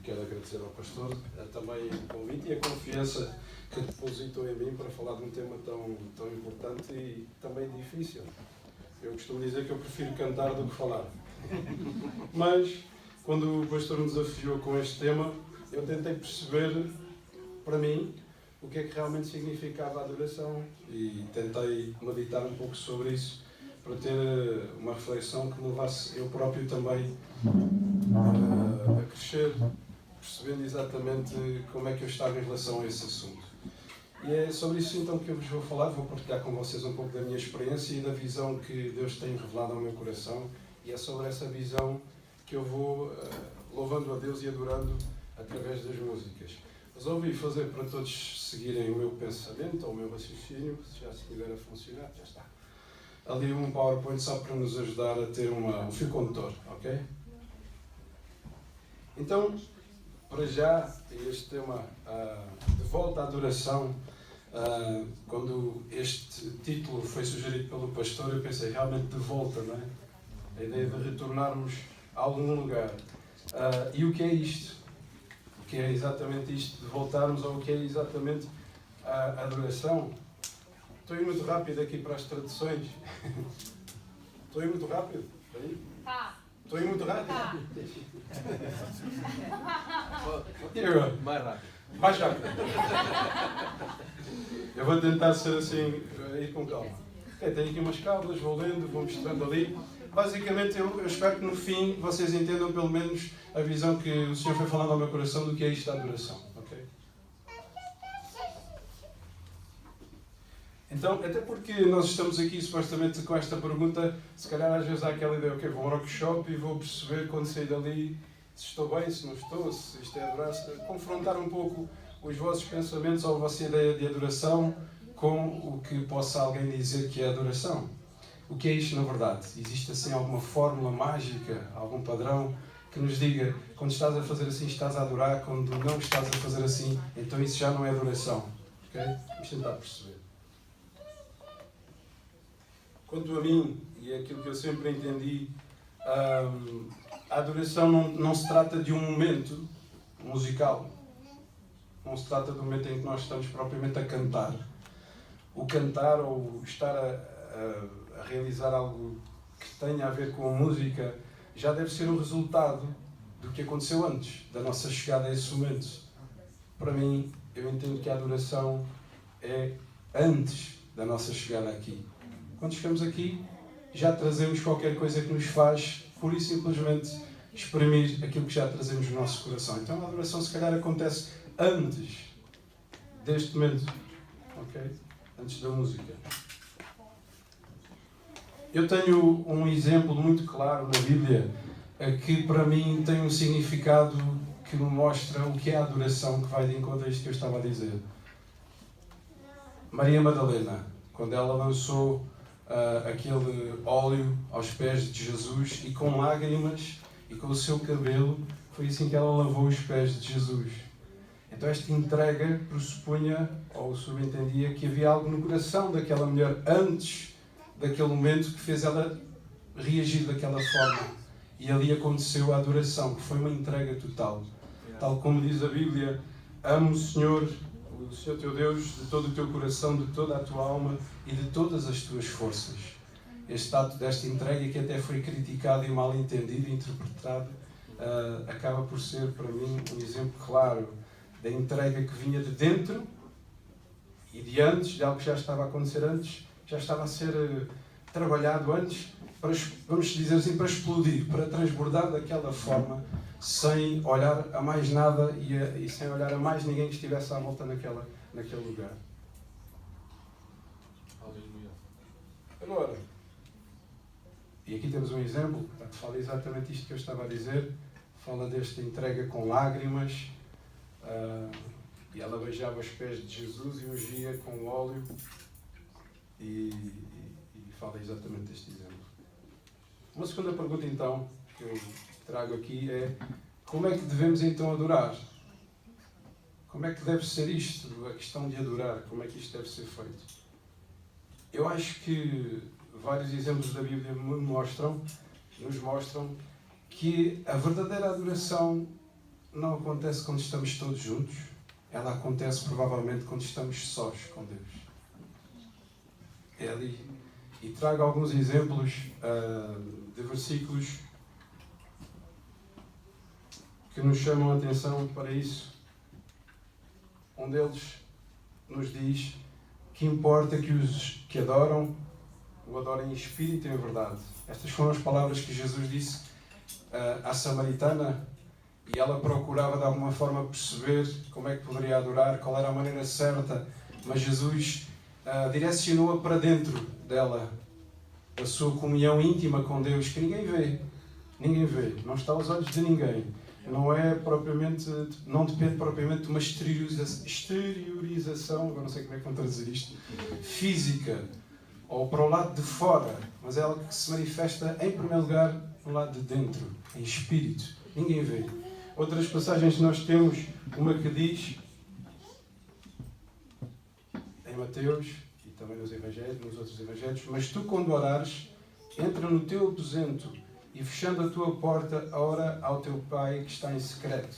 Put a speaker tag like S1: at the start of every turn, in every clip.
S1: quero agradecer ao pastor também o convite e a confiança que depositou em mim para falar de um tema tão importante e também difícil. Eu costumo dizer que eu prefiro cantar do que falar. Mas, quando o pastor me desafiou com este tema, eu tentei perceber, para mim, o que é que realmente significava a adoração e tentei meditar um pouco sobre isso para ter uma reflexão que me levasse eu próprio também a crescer, percebendo exatamente como é que eu estava em relação a esse assunto. E é sobre isso então que eu vos vou falar, vou partilhar com vocês um pouco da minha experiência e da visão que Deus tem revelado ao meu coração, e é sobre essa visão que eu vou louvando a Deus e adorando através das músicas. Resolvi fazer para todos seguirem o meu pensamento ou o meu raciocínio, se já estiver a funcionar, já está. Ali um PowerPoint só para nos ajudar a ter um fio condutor, ok? Então, para já, este tema de volta à adoração, quando este título foi sugerido pelo pastor, eu pensei realmente de volta, não é? A ideia de retornarmos a algum lugar. E o que é isto? O que é exatamente isto de voltarmos ao que é exatamente a adoração? Estou a ir muito rápido aqui para as traduções. Estou a ir muito rápido?
S2: Tá.
S1: Estou a ir muito rápido?
S2: Tá.
S1: E agora?
S3: Mais rápido.
S1: Mais rápido. Eu vou tentar ser assim, ir com calma. Okay, tenho aqui umas cábulas, vou lendo, vou mostrando ali. Basicamente, eu espero que no fim vocês entendam pelo menos a visão que o Senhor foi falando ao meu coração do que é isto da adoração. Okay? Então, até porque nós estamos aqui supostamente com esta pergunta, se calhar às vezes há aquela ideia, ok, vou ao workshop e vou perceber quando sair dali se estou bem, se não estou, se isto é adoração, confrontar um pouco os vossos pensamentos ou a vossa ideia de adoração com o que possa alguém dizer que é adoração. O que é isto na verdade? Existe assim alguma fórmula mágica, algum padrão que nos diga quando estás a fazer assim estás a adorar, quando não estás a fazer assim, então isso já não é adoração. Ok? Vamos tentar perceber. Quanto a mim, e é aquilo que eu sempre entendi, a adoração não se trata de um momento musical. Não se trata do momento em que nós estamos propriamente a cantar. O cantar ou estar a realizar algo que tenha a ver com a música já deve ser o resultado do que aconteceu antes, da nossa chegada a esse momento. Para mim, eu entendo que a adoração é antes da nossa chegada aqui. Quando chegamos aqui, já trazemos qualquer coisa que nos faz, pura e simplesmente, exprimir aquilo que já trazemos no nosso coração. Então a adoração se calhar acontece antes deste momento, ok? Antes da música. Eu tenho um exemplo muito claro na Bíblia que para mim tem um significado que me mostra o que é a adoração, que vai de encontro a isto que eu estava a dizer. Maria Madalena, quando ela lançou aquele óleo aos pés de Jesus e com lágrimas e com o seu cabelo, foi assim que ela lavou os pés de Jesus. Então esta entrega pressupunha, ou subentendia, que havia algo no coração daquela mulher antes daquele momento que fez ela reagir daquela forma. E ali aconteceu a adoração, que foi uma entrega total. Tal como diz a Bíblia, amo o Senhor teu Deus, de todo o teu coração, de toda a tua alma e de todas as tuas forças. Este ato desta entrega, que até foi criticado e mal entendido e interpretado, acaba por ser, para mim, um exemplo claro da entrega que vinha de dentro e de antes, de algo que já estava a acontecer antes, já estava a ser trabalhado antes, para, vamos dizer assim, para explodir, para transbordar daquela forma, sem olhar a mais nada e sem olhar a mais ninguém que estivesse à volta naquele lugar.
S3: Aleluia.
S1: Agora, e aqui temos um exemplo, que fala exatamente isto que eu estava a dizer, fala desta entrega com lágrimas, e ela beijava os pés de Jesus e ungia com óleo, e fala exatamente deste exemplo. Uma segunda pergunta então, que eu trago aqui é: como é que devemos então adorar? Como é que deve ser isto, a questão de adorar? Como é que isto deve ser feito? Eu acho que vários exemplos da Bíblia nos mostram que a verdadeira adoração não acontece quando estamos todos juntos. Ela acontece provavelmente quando estamos sós com Deus. É ali. E trago alguns exemplos de versículos que nos chamam a atenção para isso. Um deles nos diz que importa que os que adoram o adorem em espírito e em verdade. Estas foram as palavras que Jesus disse à samaritana, e ela procurava de alguma forma perceber como é que poderia adorar, qual era a maneira certa, mas Jesus direcionou-a para dentro dela, a sua comunhão íntima com Deus, que ninguém vê, não está aos olhos de ninguém. Não é propriamente, não depende propriamente de uma exteriorização, agora não sei como é que vão traduzir isto, física, ou para o lado de fora, mas é algo que se manifesta em primeiro lugar no lado de dentro, em espírito. Ninguém vê. Outras passagens que nós temos, uma que diz, em Mateus, e também nos Evangelhos, nos outros Evangelhos, mas tu quando orares, entra no teu aposento e fechando a tua porta, ora ao teu Pai que está em secreto.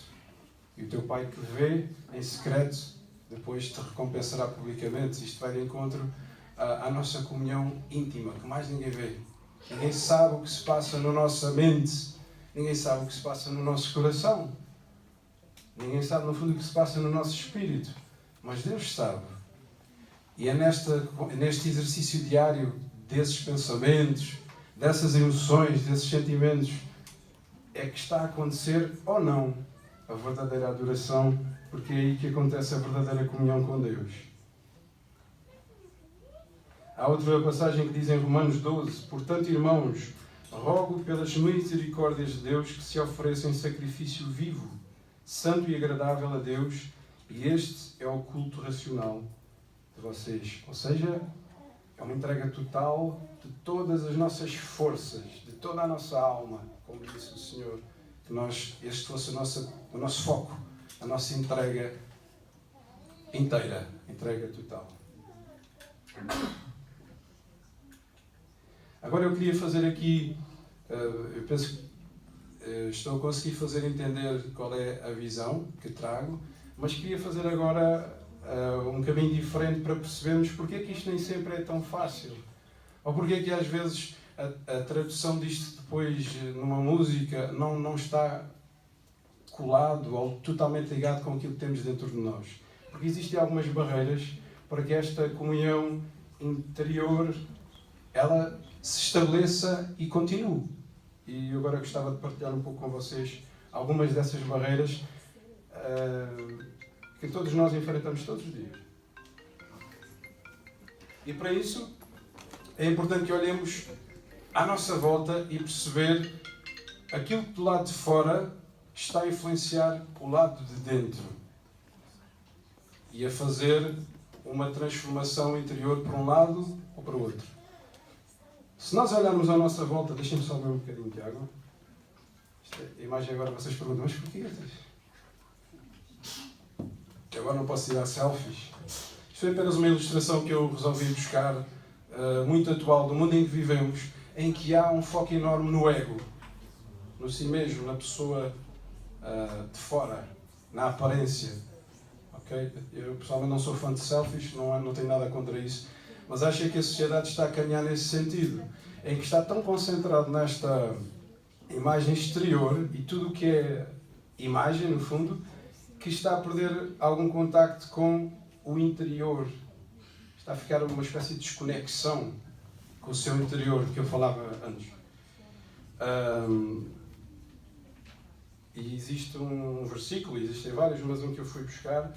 S1: E o teu Pai que vê em secreto, depois te recompensará publicamente. Isto vai de encontro à nossa comunhão íntima, que mais ninguém vê. Ninguém sabe o que se passa na nossa mente. Ninguém sabe o que se passa no nosso coração. Ninguém sabe, no fundo, o que se passa no nosso espírito. Mas Deus sabe. E é neste exercício diário desses pensamentos, dessas emoções, desses sentimentos, é que está a acontecer ou não a verdadeira adoração, porque é aí que acontece a verdadeira comunhão com Deus. Há outra passagem que diz em Romanos 12, portanto, irmãos, rogo pelas misericórdias de Deus que se ofereçam em sacrifício vivo, santo e agradável a Deus, e este é o culto racional de vocês. Ou seja, é uma entrega total de todas as nossas forças, de toda a nossa alma, como disse o Senhor, que este fosse o nosso foco, a nossa entrega inteira, entrega total. Agora eu queria fazer aqui, eu penso que estou a conseguir fazer entender qual é a visão que trago, mas queria fazer agora um caminho diferente para percebermos porque é que isto nem sempre é tão fácil. Ou porque é que às vezes a tradução disto depois numa música não está colado ou totalmente ligado com aquilo que temos dentro de nós. Porque existem algumas barreiras para que esta comunhão interior ela se estabeleça e continue. E eu agora gostava de partilhar um pouco com vocês algumas dessas barreiras que todos nós enfrentamos todos os dias. E para isso é importante que olhemos à nossa volta e perceber aquilo que do lado de fora está a influenciar o lado de dentro e a fazer uma transformação interior para um lado ou para o outro. Se nós olharmos à nossa volta, deixem-me só beber um bocadinho de água. A imagem agora vocês perguntam, mas porquê? Eu agora não posso tirar selfies. Isto foi apenas uma ilustração que eu resolvi buscar, muito atual, do mundo em que vivemos, em que há um foco enorme no ego, no si mesmo, na pessoa de fora, na aparência. Okay? Eu pessoalmente não sou fã de selfies, não tenho nada contra isso, mas acho que a sociedade está a caminhar nesse sentido, em que está tão concentrado nesta imagem exterior e tudo o que é imagem, no fundo, que está a perder algum contacto com o interior. Está a ficar uma espécie de desconexão com o seu interior, de que eu falava antes. E existe um versículo, existem vários, mas um que eu fui buscar,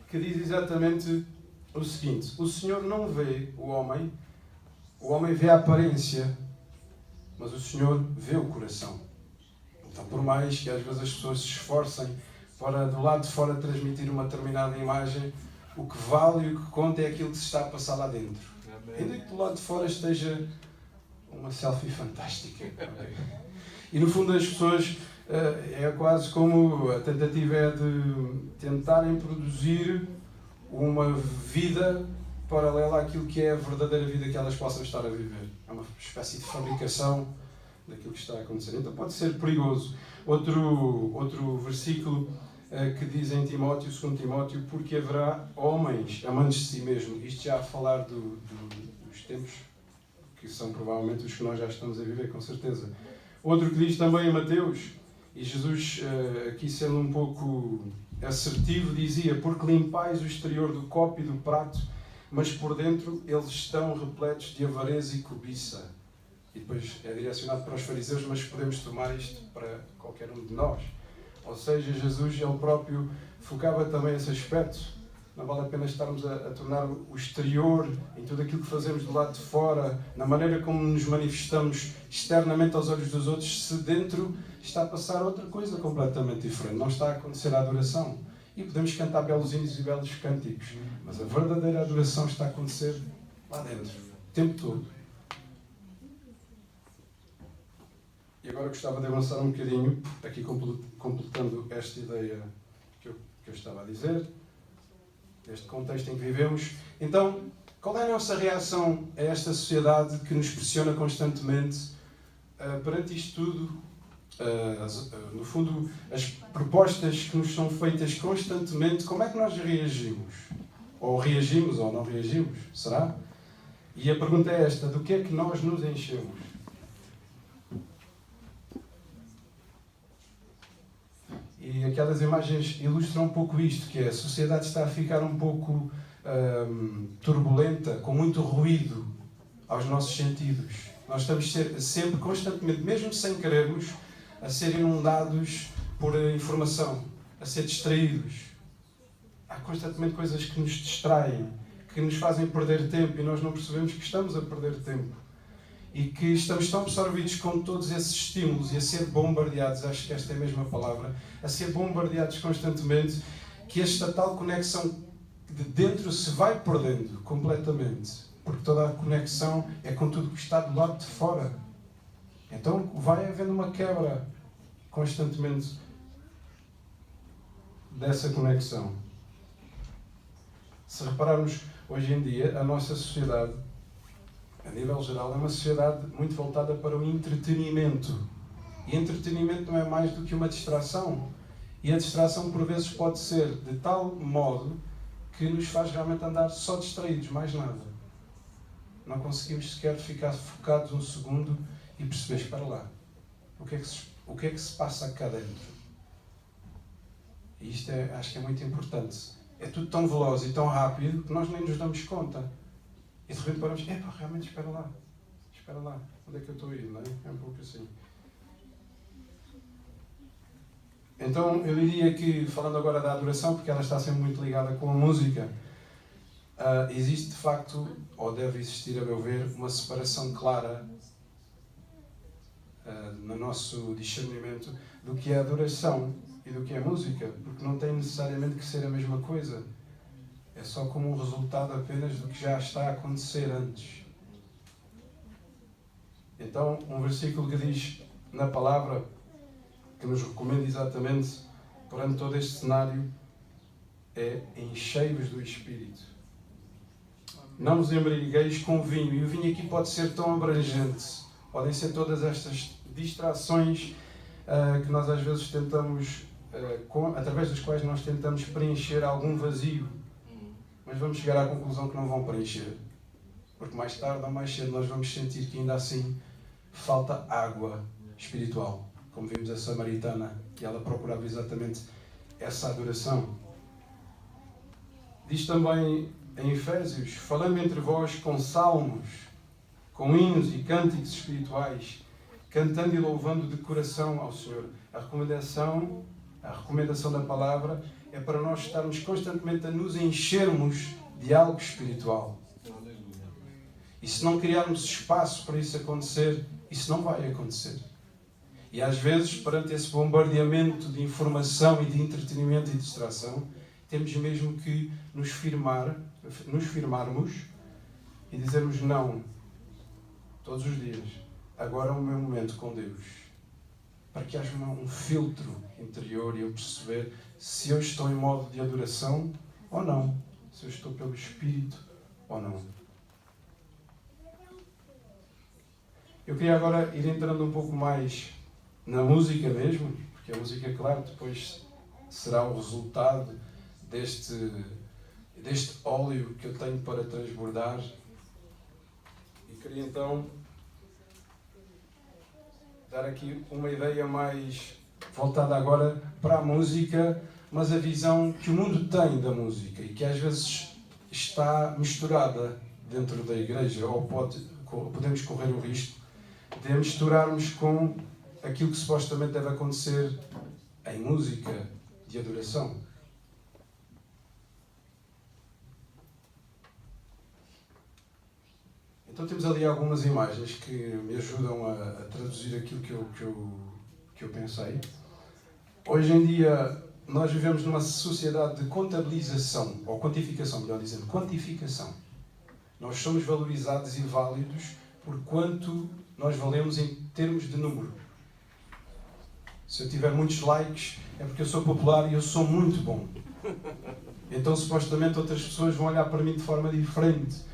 S1: que diz exatamente o seguinte: o Senhor não vê o homem vê a aparência, mas o Senhor vê o coração. Então, por mais que às vezes as pessoas se esforcem para do lado de fora transmitir uma determinada imagem, o que vale e o que conta é aquilo que se está a passar lá dentro. Ainda que do lado de fora esteja uma selfie fantástica. E no fundo as pessoas, é quase como a tentativa é de tentarem produzir uma vida paralela àquilo que é a verdadeira vida que elas possam estar a viver. É uma espécie de fabricação daquilo que está a acontecer. Então pode ser perigoso. Outro versículo que diz em Timóteo, 2 Timóteo, porque haverá homens amantes de si mesmo. Isto já a falar dos tempos que são provavelmente os que nós já estamos a viver, com certeza. Outro que diz também em Mateus, e Jesus, aqui sendo um pouco assertivo, dizia: porque limpais o exterior do copo e do prato, mas por dentro eles estão repletos de avareza e cobiça. E depois é direcionado para os fariseus, mas podemos tomar isto para qualquer um de nós. Ou seja, Jesus, ele próprio, focava também esse aspecto. Não vale a pena estarmos a tornar o exterior, em tudo aquilo que fazemos do lado de fora, na maneira como nos manifestamos externamente aos olhos dos outros, se dentro está a passar outra coisa completamente diferente. Não está a acontecer a adoração. E podemos cantar belos hinos e belos cânticos, mas a verdadeira adoração está a acontecer lá dentro, o tempo todo. E agora gostava de avançar um bocadinho, aqui completando esta ideia que eu estava a dizer, este contexto em que vivemos. Então, qual é a nossa reação a esta sociedade que nos pressiona constantemente perante isto tudo? No fundo, as propostas que nos são feitas constantemente, como é que nós reagimos? Ou reagimos ou não reagimos? Será? E a pergunta é esta: do que é que nós nos enchemos? E aquelas imagens ilustram um pouco isto, que é: a sociedade está a ficar um pouco turbulenta, com muito ruído aos nossos sentidos. Nós estamos sempre, constantemente, mesmo sem querermos, a ser inundados por informação, a ser distraídos. Há constantemente coisas que nos distraem, que nos fazem perder tempo, e nós não percebemos que estamos a perder tempo. E que estamos tão absorvidos com todos esses estímulos e a ser bombardeados, acho que esta é a mesma palavra, a ser bombardeados constantemente, que esta tal conexão de dentro se vai perdendo completamente. Porque toda a conexão é com tudo que está do lado de fora. Então vai havendo uma quebra constantemente dessa conexão. Se repararmos, hoje em dia, a nossa sociedade, a nível geral, é uma sociedade muito voltada para o entretenimento. E entretenimento não é mais do que uma distração. E a distração, por vezes, pode ser de tal modo que nos faz realmente andar só distraídos, mais nada. Não conseguimos sequer ficar focados um segundo e perceber: espera lá, o que é que se passa cá dentro? E isto acho que é muito importante. É tudo tão veloz e tão rápido que nós nem nos damos conta. E de repente paramos: realmente espera lá, onde é que eu estou a ir? Não é? É um pouco assim. Então eu diria que, falando agora da adoração, porque ela está sempre muito ligada com a música, existe de facto, ou deve existir, a meu ver, uma separação clara no nosso discernimento do que é adoração e do que é música, porque não tem necessariamente que ser a mesma coisa. É só como um resultado apenas do que já está a acontecer antes. Então, um versículo que diz na palavra, que nos recomenda exatamente perante todo este cenário, é: enchei-vos do Espírito. Não vos embriagueis com vinho. E o vinho aqui pode ser tão abrangente. Podem ser todas estas distrações que nós às vezes tentamos, através das quais nós tentamos preencher algum vazio. Mas vamos chegar à conclusão que não vão preencher. Porque mais tarde ou mais cedo nós vamos sentir que ainda assim falta água espiritual. Como vimos a samaritana, e ela procurava exatamente essa adoração. Diz também em Efésios: falando entre vós com salmos, com hinos e cânticos espirituais, cantando e louvando de coração ao Senhor. A recomendação da palavra é para nós estarmos constantemente a nos enchermos de algo espiritual. E se não criarmos espaço para isso acontecer, isso não vai acontecer. E às vezes, perante esse bombardeamento de informação e de entretenimento e distração, temos mesmo que nos firmarmos e dizermos: não, todos os dias, agora é o meu momento com Deus. Para que haja um filtro interior e eu perceber se eu estou em modo de adoração ou não, se eu estou pelo Espírito ou não. Eu queria agora ir entrando um pouco mais na música mesmo, porque a música, claro, depois será o resultado deste óleo que eu tenho para transbordar. E queria então dar aqui uma ideia mais voltada agora para a música, mas a visão que o mundo tem da música e que às vezes está misturada dentro da igreja, ou podemos correr o risco de misturarmos com aquilo que supostamente deve acontecer em música de adoração. Então temos ali algumas imagens que me ajudam a traduzir aquilo que eu pensei. Hoje em dia nós vivemos numa sociedade de contabilização, ou quantificação, melhor dizendo, quantificação. Nós somos valorizados e válidos por quanto nós valemos em termos de número. Se eu tiver muitos likes é porque eu sou popular e eu sou muito bom. Então supostamente outras pessoas vão olhar para mim de forma diferente.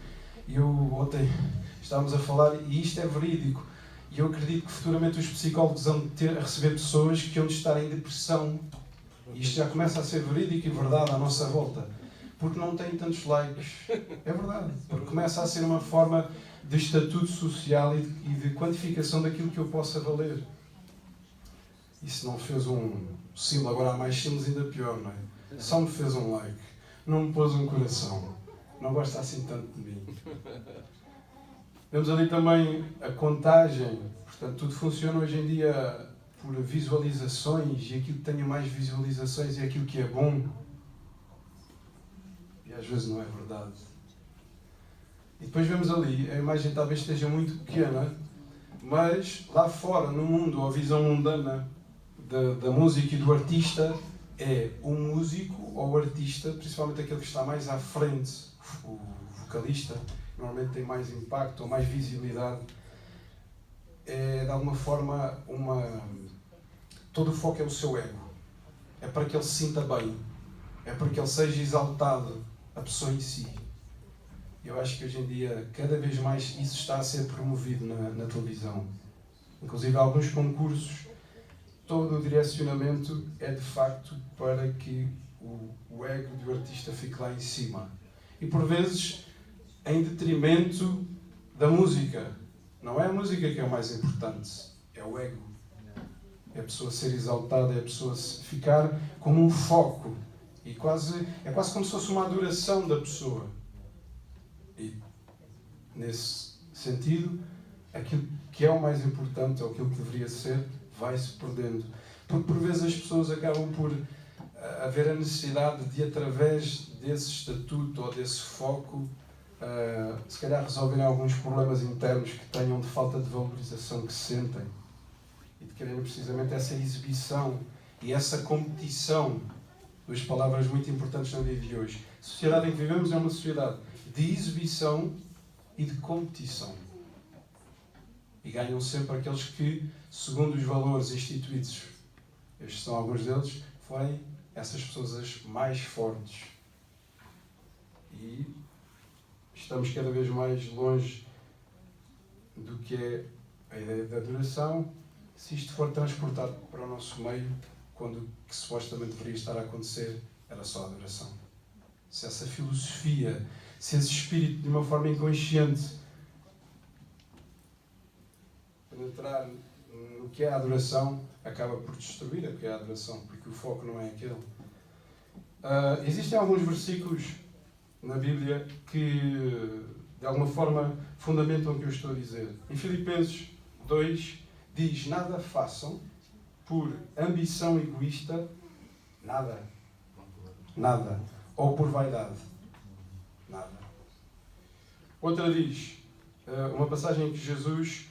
S1: E ontem estávamos a falar, e isto é verídico, e eu acredito que futuramente os psicólogos vão a receber pessoas que vão estar em depressão, e isto já começa a ser verídico e verdade à nossa volta, porque não têm tantos likes. É verdade, porque começa a ser uma forma de estatuto social e de quantificação daquilo que eu possa valer. E se não fez um símbolo, agora há mais símbolos ainda pior, não é? Só me fez um like, não me pôs um coração, não gosta assim tanto de mim. Temos ali também a contagem, portanto tudo funciona hoje em dia por visualizações, e aquilo que tenha mais visualizações é aquilo que é bom. E às vezes não é verdade. E depois vemos ali, a imagem talvez esteja muito pequena, mas lá fora, no mundo, a visão mundana da música e do artista é o músico ou o artista, principalmente aquele que está mais à frente, o vocalista, normalmente tem mais impacto ou mais visibilidade, é de alguma forma todo o foco é o seu ego. É para que ele se sinta bem, é para que ele seja exaltado, a pessoa em si. Eu acho que hoje em dia cada vez mais isso está a ser promovido na televisão. Inclusive alguns concursos, todo o direcionamento é de facto para que o ego do artista fique lá em cima. E por vezes em detrimento da música. Não é a música que é o mais importante, é o ego. É a pessoa ser exaltada, é a pessoa ficar como um foco. E é quase como se fosse uma adoração da pessoa. E nesse sentido, aquilo que é o mais importante, ou aquilo que deveria ser, vai-se perdendo. Porque por vezes as pessoas acabam por haver a necessidade de, através desse estatuto ou desse foco, se calhar resolverem alguns problemas internos que tenham de falta de valorização que sentem, e de quererem precisamente essa exibição e essa competição. Duas palavras muito importantes no dia de hoje. A sociedade em que vivemos é uma sociedade de exibição e de competição. E ganham sempre aqueles que, segundo os valores instituídos, estes são alguns deles, forem essas pessoas as mais fortes. E estamos cada vez mais longe do que é a ideia da adoração, se isto for transportado para o nosso meio, quando o que supostamente deveria estar a acontecer era só a adoração. Se essa filosofia, se esse espírito de uma forma inconsciente penetrar no que é a adoração, acaba por destruir o que é a adoração, porque o foco não é aquele. Existem alguns versículos na Bíblia que de alguma forma fundamentam o que eu estou a dizer. Em Filipenses 2 diz: nada façam por ambição egoísta, nada, ou por vaidade, nada. Outra diz, uma passagem em que Jesus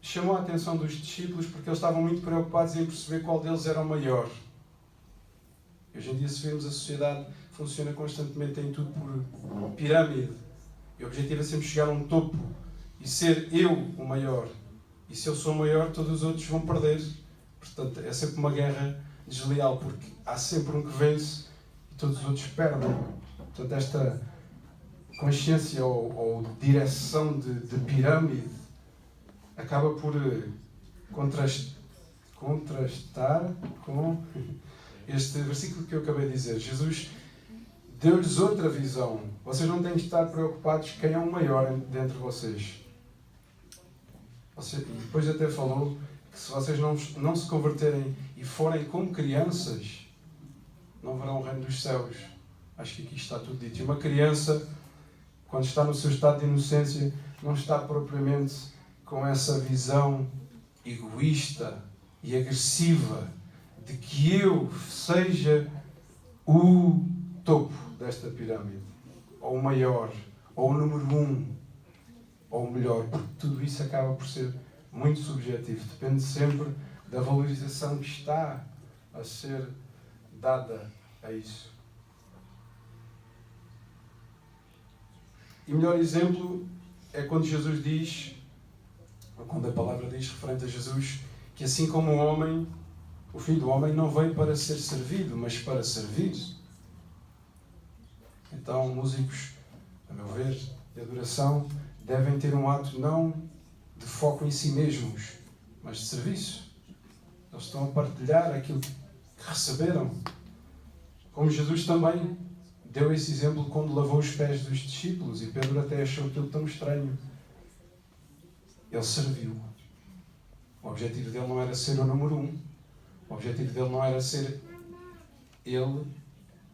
S1: chamou a atenção dos discípulos porque eles estavam muito preocupados em perceber qual deles era o maior. Hoje em dia, se vemos, a sociedade funciona constantemente em tudo por pirâmide. E o objetivo é sempre chegar a um topo e ser eu o maior. E se eu sou o maior, todos os outros vão perder. Portanto, é sempre uma guerra desleal, porque há sempre um que vence e todos os outros perdem. Portanto, esta consciência ou direção de pirâmide acaba por contrastar com este versículo que eu acabei de dizer. Jesus deu-lhes outra visão. Vocês não têm de estar preocupados quem é o maior dentre vocês. E depois até falou que se vocês não se converterem e forem como crianças, não verão o reino dos céus. Acho que aqui está tudo dito. E uma criança, quando está no seu estado de inocência, não está propriamente com essa visão egoísta e agressiva de que eu seja o topo desta pirâmide, ou o maior, ou o número 1, ou o melhor, porque tudo isso acaba por ser muito subjetivo. Depende sempre da valorização que está a ser dada a isso. E o melhor exemplo é quando Jesus diz, ou quando a palavra diz, referente a Jesus, que assim como o homem, o Filho do Homem não veio para ser servido, mas para servir. Então, músicos, a meu ver, de adoração, devem ter um ato não de foco em si mesmos, mas de serviço. Eles estão a partilhar aquilo que receberam. Como Jesus também deu esse exemplo quando lavou os pés dos discípulos, e Pedro até achou aquilo tão estranho. Ele serviu. O objetivo dele não era ser o número 1. O objetivo dele não era ser ele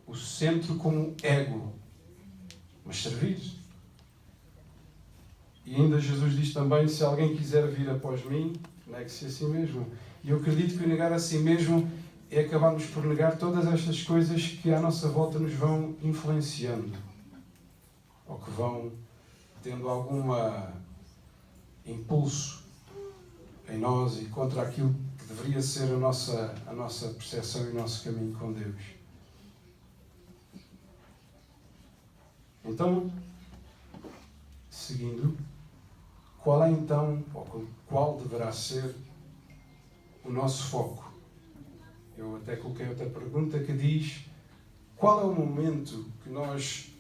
S1: o centro como ego, mas servir. E ainda Jesus diz também, se alguém quiser vir após mim, negue-se a si mesmo. E eu acredito que o negar a si mesmo é acabarmos por negar todas estas coisas que à nossa volta nos vão influenciando, ou que vão tendo algum impulso em nós e contra aquilo que deveria ser a nossa percepção e o nosso caminho com Deus. Então, seguindo, qual é então, ou qual deverá ser o nosso foco? Eu até coloquei outra pergunta que diz, qual é o momento que nós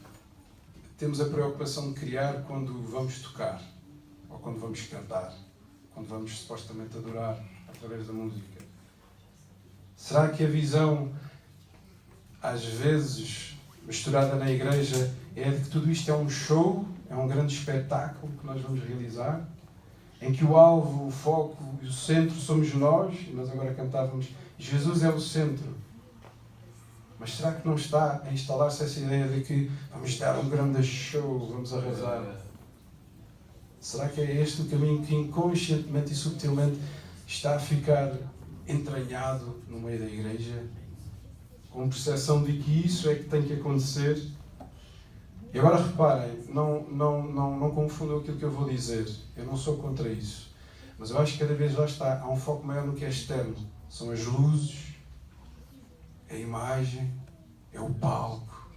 S1: temos a preocupação de criar quando vamos tocar? Ou quando vamos cantar? Quando vamos supostamente adorar através da música? Será que a visão, às vezes misturada na igreja, é de que tudo isto é um show, é um grande espetáculo que nós vamos realizar, em que o alvo, o foco e o centro somos nós, e nós agora cantávamos, Jesus é o centro. Mas será que não está a instalar-se essa ideia de que vamos dar um grande show, vamos arrasar? Será que é este o caminho que inconscientemente e subtilmente está a ficar entranhado no meio da igreja? Com percepção de que isso é que tem que acontecer? E agora reparem, não confundam aquilo que eu vou dizer. Eu não sou contra isso. Mas eu acho que cada vez lá está, há um foco maior no que é externo. São as luzes, é a imagem, é o palco.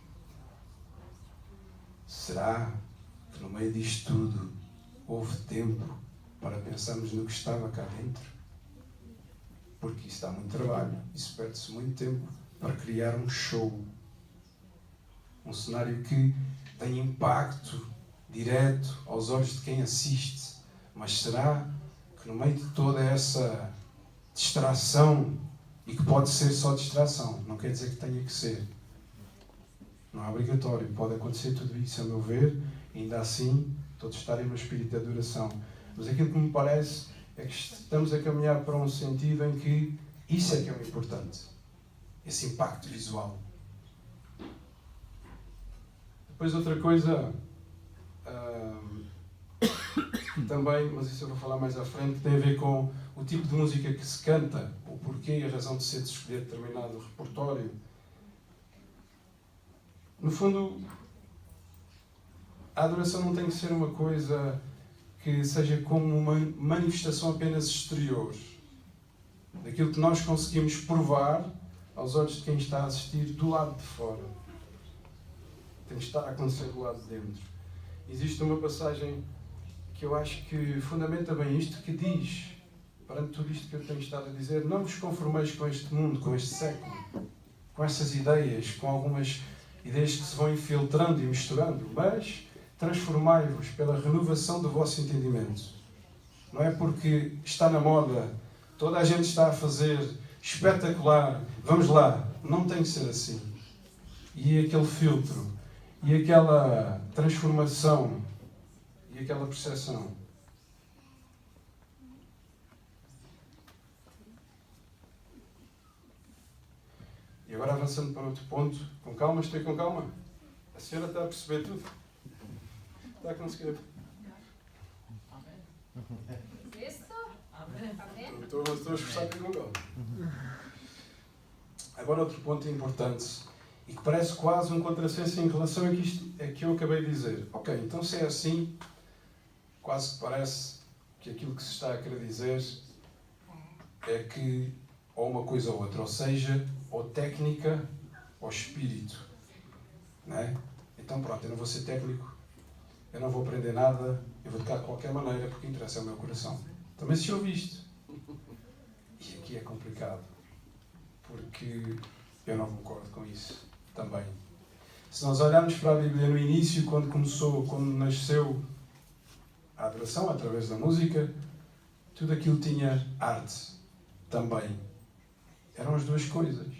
S1: Será que no meio disto tudo houve tempo para pensarmos no que estava cá dentro? Porque isso dá muito trabalho, isso perde-se muito tempo para criar um show. Um cenário que tem impacto direto aos olhos de quem assiste. Mas será que no meio de toda essa distração, e que pode ser só distração, não quer dizer que tenha que ser, não é obrigatório, pode acontecer tudo isso a meu ver, ainda assim todos estarem no espírito de adoração, mas aquilo que me parece é que estamos a caminhar para um sentido em que isso é que é o importante, esse impacto visual. Depois outra coisa também, mas isso eu vou falar mais à frente, que tem a ver com o tipo de música que se canta, o porquê e a razão de ser de escolher determinado repertório. No fundo, a adoração não tem que ser uma coisa que seja como uma manifestação apenas exterior, daquilo que nós conseguimos provar aos olhos de quem está a assistir do lado de fora. Tem que estar a acontecer do lado de dentro. Existe uma passagem que eu acho que fundamenta bem isto, que diz, perante tudo isto que eu tenho estado a dizer, não vos conformeis com este mundo, com este século, com essas ideias, com algumas ideias que se vão infiltrando e misturando, mas transformai-vos pela renovação do vosso entendimento. Não é porque está na moda, toda a gente está a fazer, espetacular, vamos lá, não tem que ser assim. E aquele filtro, e aquela transformação, e aquela percepção. E agora avançando para outro ponto, com calma, esteja com calma. A senhora está a perceber tudo? Está a conseguir? Estou a esforçar aqui com calma. Agora outro ponto importante, e que parece quase um contrassenso em relação a isto é que eu acabei de dizer. Ok, então se é assim, quase que parece que aquilo que se está a querer dizer é que ou uma coisa ou outra, ou seja, ou técnica ou espírito. Não é? Então pronto, eu não vou ser técnico, eu não vou aprender nada, eu vou tocar de qualquer maneira porque interessa é o meu coração. Também se ouve isto. E aqui é complicado, porque eu não concordo com isso também. Se nós olharmos para a Bíblia no início, quando nasceu a adoração através da música, tudo aquilo tinha arte também. Eram as duas coisas.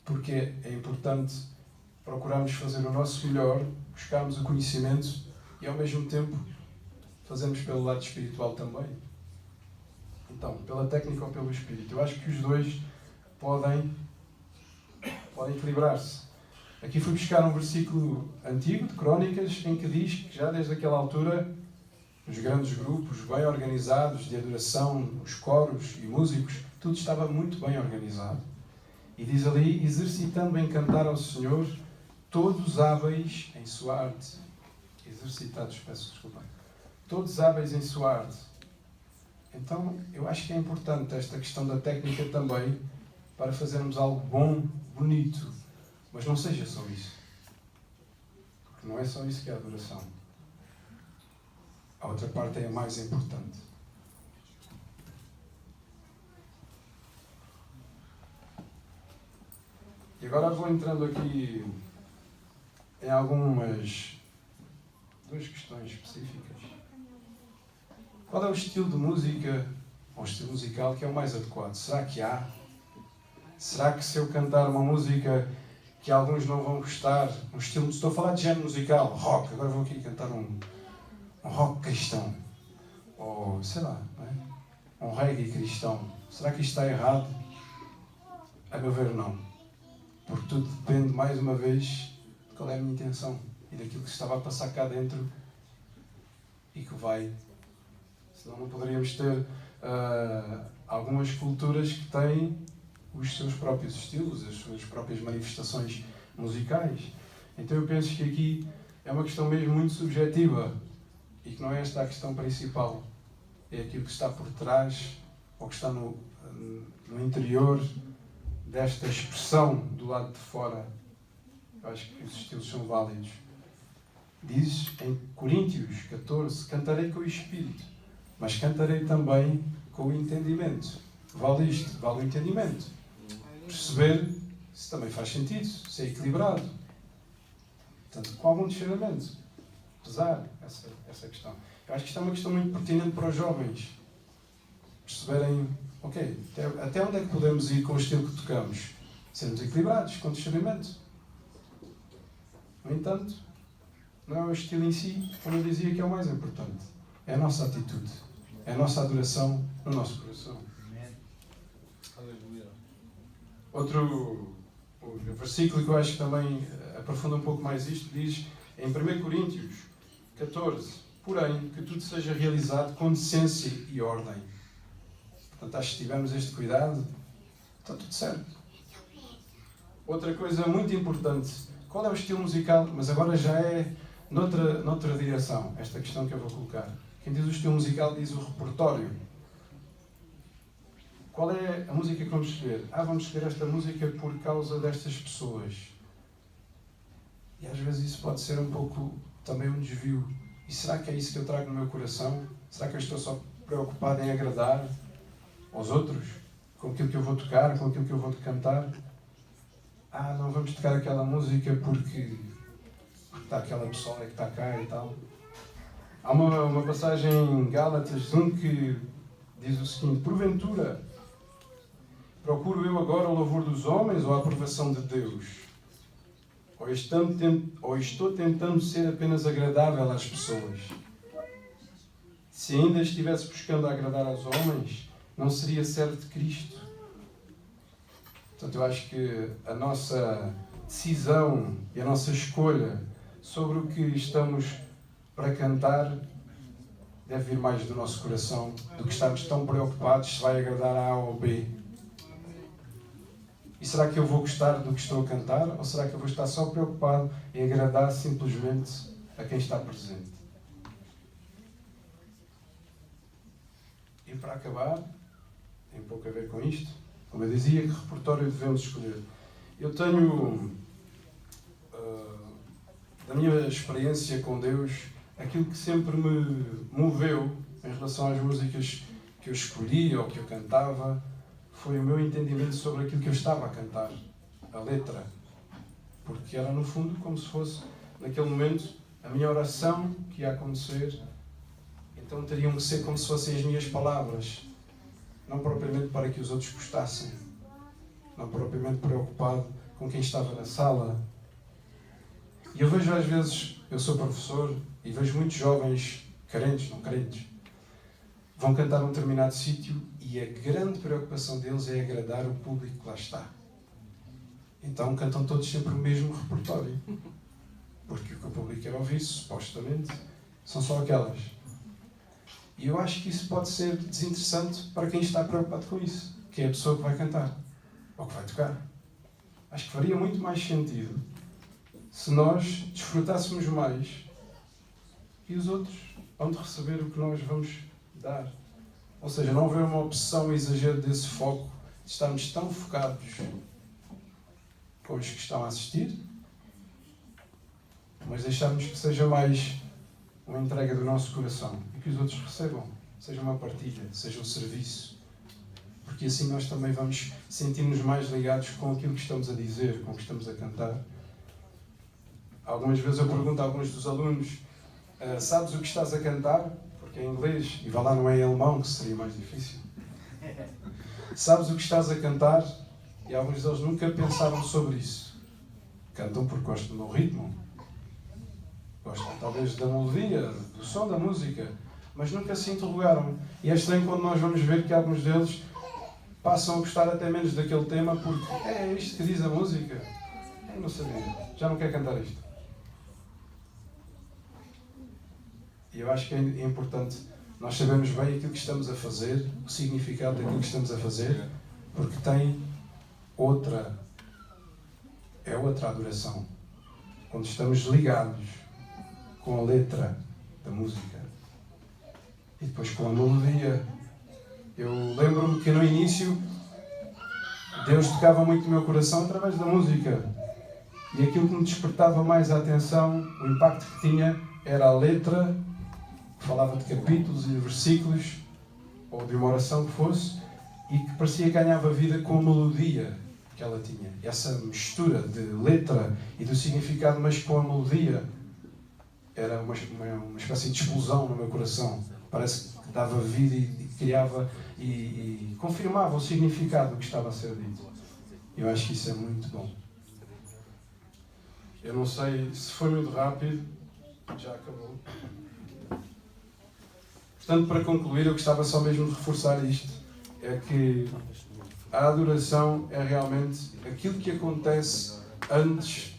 S1: Porque é importante procurarmos fazer o nosso melhor, buscarmos o conhecimento e ao mesmo tempo fazermos pelo lado espiritual também. Então, pela técnica ou pelo espírito. Eu acho que os dois podem equilibrar-se. Aqui fui buscar um versículo antigo de Crónicas em que diz que já desde aquela altura os grandes grupos bem organizados de adoração, os coros e músicos, tudo estava muito bem organizado. E diz ali, exercitando em cantar ao Senhor, todos hábeis em sua arte. Exercitados, peço desculpa. Todos hábeis em sua arte. Então, eu acho que é importante esta questão da técnica também, para fazermos algo bom, bonito. Mas não seja só isso. Porque não é só isso que é a adoração. A outra parte é a mais importante. E agora vou entrando aqui em algumas duas questões específicas. Qual é o estilo de música, ou estilo musical, que é o mais adequado? Será que há? Será que se eu cantar uma música que alguns não vão gostar, um estilo, estou a falar de género musical, rock, agora vou aqui cantar um rock cristão, ou sei lá, não é? Um reggae cristão. Será que isto está errado? A meu ver, não. Porque tudo depende, mais uma vez, de qual é a minha intenção e daquilo que se estava a passar cá dentro e que vai. Senão não poderíamos ter algumas culturas que têm os seus próprios estilos, as suas próprias manifestações musicais. Então eu penso que aqui é uma questão mesmo muito subjetiva e que não é esta a questão principal. É aquilo que está por trás ou que está no interior desta expressão do lado de fora. Eu acho que os estilos são válidos. Diz em Coríntios 14, cantarei com o Espírito, mas cantarei também com o entendimento. Vale isto, vale o entendimento. Perceber se também faz sentido, se é equilibrado. Portanto, com algum discernimento. Pesar essa questão. Eu acho que isto é uma questão muito pertinente para os jovens. Perceberem, ok, até onde é que podemos ir com o estilo que tocamos? Sermos equilibrados, com discernimento. No entanto, não é o estilo em si, como eu dizia, que é o mais importante. É a nossa atitude. É a nossa adoração no nosso coração. Outro versículo que eu acho que também aprofunda um pouco mais isto, diz em 1 Coríntios 14, porém, que tudo seja realizado com decência e ordem. Portanto, acho que se tivermos este cuidado, está tudo certo. Outra coisa muito importante, qual é o estilo musical? Mas agora já é noutra direção, esta questão que eu vou colocar. Quem diz o estilo musical diz o repertório. Qual é a música que vamos escolher? Vamos escolher esta música por causa destas pessoas. E às vezes isso pode ser um pouco também um desvio. E será que é isso que eu trago no meu coração? Será que eu estou só preocupado em agradar aos outros? Com aquilo que eu vou tocar, com aquilo que eu vou cantar? Não vamos tocar aquela música porque está aquela pessoa que está cá e tal. Há uma passagem em Gálatas 1 que diz o seguinte: porventura, Procuro eu agora o louvor dos homens ou a aprovação de Deus? Ou estou tentando ser apenas agradável às pessoas? Se ainda estivesse buscando agradar aos homens, não seria servo de Cristo. Portanto, eu acho que a nossa decisão e a nossa escolha sobre o que estamos para cantar deve vir mais do nosso coração do que estarmos tão preocupados se vai agradar a A ou B. E será que eu vou gostar do que estou a cantar ou será que eu vou estar só preocupado em agradar simplesmente a quem está presente? E para acabar, tem pouco a ver com isto, como eu dizia, que repertório devemos escolher? Eu tenho, da minha experiência com Deus, aquilo que sempre me moveu em relação às músicas que eu escolhi ou que eu cantava, foi o meu entendimento sobre aquilo que eu estava a cantar, a letra. Porque era, no fundo, como se fosse, naquele momento, a minha oração que ia acontecer. Então teriam que ser como se fossem as minhas palavras. Não propriamente para que os outros gostassem. Não propriamente preocupado com quem estava na sala. E eu vejo às vezes, eu sou professor, e vejo muitos jovens crentes, não crentes, vão cantar num determinado sítio e a grande preocupação deles é agradar o público que lá está. Então cantam todos sempre o mesmo repertório. Porque o que o público quer ouvir, supostamente, são só aquelas. E eu acho que isso pode ser desinteressante para quem está preocupado com isso, que é a pessoa que vai cantar, ou que vai tocar. Acho que faria muito mais sentido se nós desfrutássemos mais e os outros vão de receber o que nós vamos dar. Ou seja, não haver uma obsessão, um exagero desse foco, de estarmos tão focados com os que estão a assistir, mas deixarmos que seja mais uma entrega do nosso coração e que os outros recebam, seja uma partilha, seja um serviço, porque assim nós também vamos sentir-nos mais ligados com aquilo que estamos a dizer, com o que estamos a cantar. Algumas vezes eu pergunto a alguns dos alunos, sabes o que estás a cantar? Porque é em inglês, e vá lá, não é em alemão, que seria mais difícil. Sabes o que estás a cantar? E alguns deles nunca pensaram sobre isso. Cantam porque gostam do ritmo, gostam talvez da melodia, do som da música, mas nunca se interrogaram. E é estranho quando nós vamos ver que alguns deles passam a gostar até menos daquele tema porque é isto que diz a música. Eu não sabia, já não quero cantar isto. E eu acho que é importante nós sabermos bem aquilo que estamos a fazer, o significado daquilo que estamos a fazer, porque tem outra adoração. Quando estamos ligados com a letra da música e depois com a melodia. Eu lembro-me que no início Deus tocava muito no meu coração através da música. E aquilo que me despertava mais a atenção, o impacto que tinha, era a letra, que falava de capítulos e de versículos, ou de uma oração que fosse, e que parecia que ganhava vida com a melodia que ela tinha. E essa mistura de letra e do significado, mas com a melodia, era uma espécie de explosão no meu coração. Parece que dava vida e criava e confirmava o significado do que estava a ser dito. Eu acho que isso é muito bom. Eu não sei se foi muito rápido, já acabou. Portanto, para concluir, eu gostava só mesmo de reforçar isto, é que a adoração é realmente aquilo que acontece antes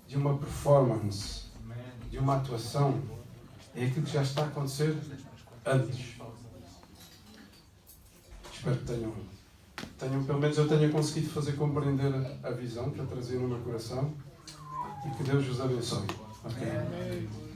S1: de uma performance, de uma atuação, é aquilo que já está a acontecer antes. Espero que tenham, pelo menos eu tenha conseguido fazer compreender a visão que eu trazia no meu coração e que Deus vos abençoe. Okay.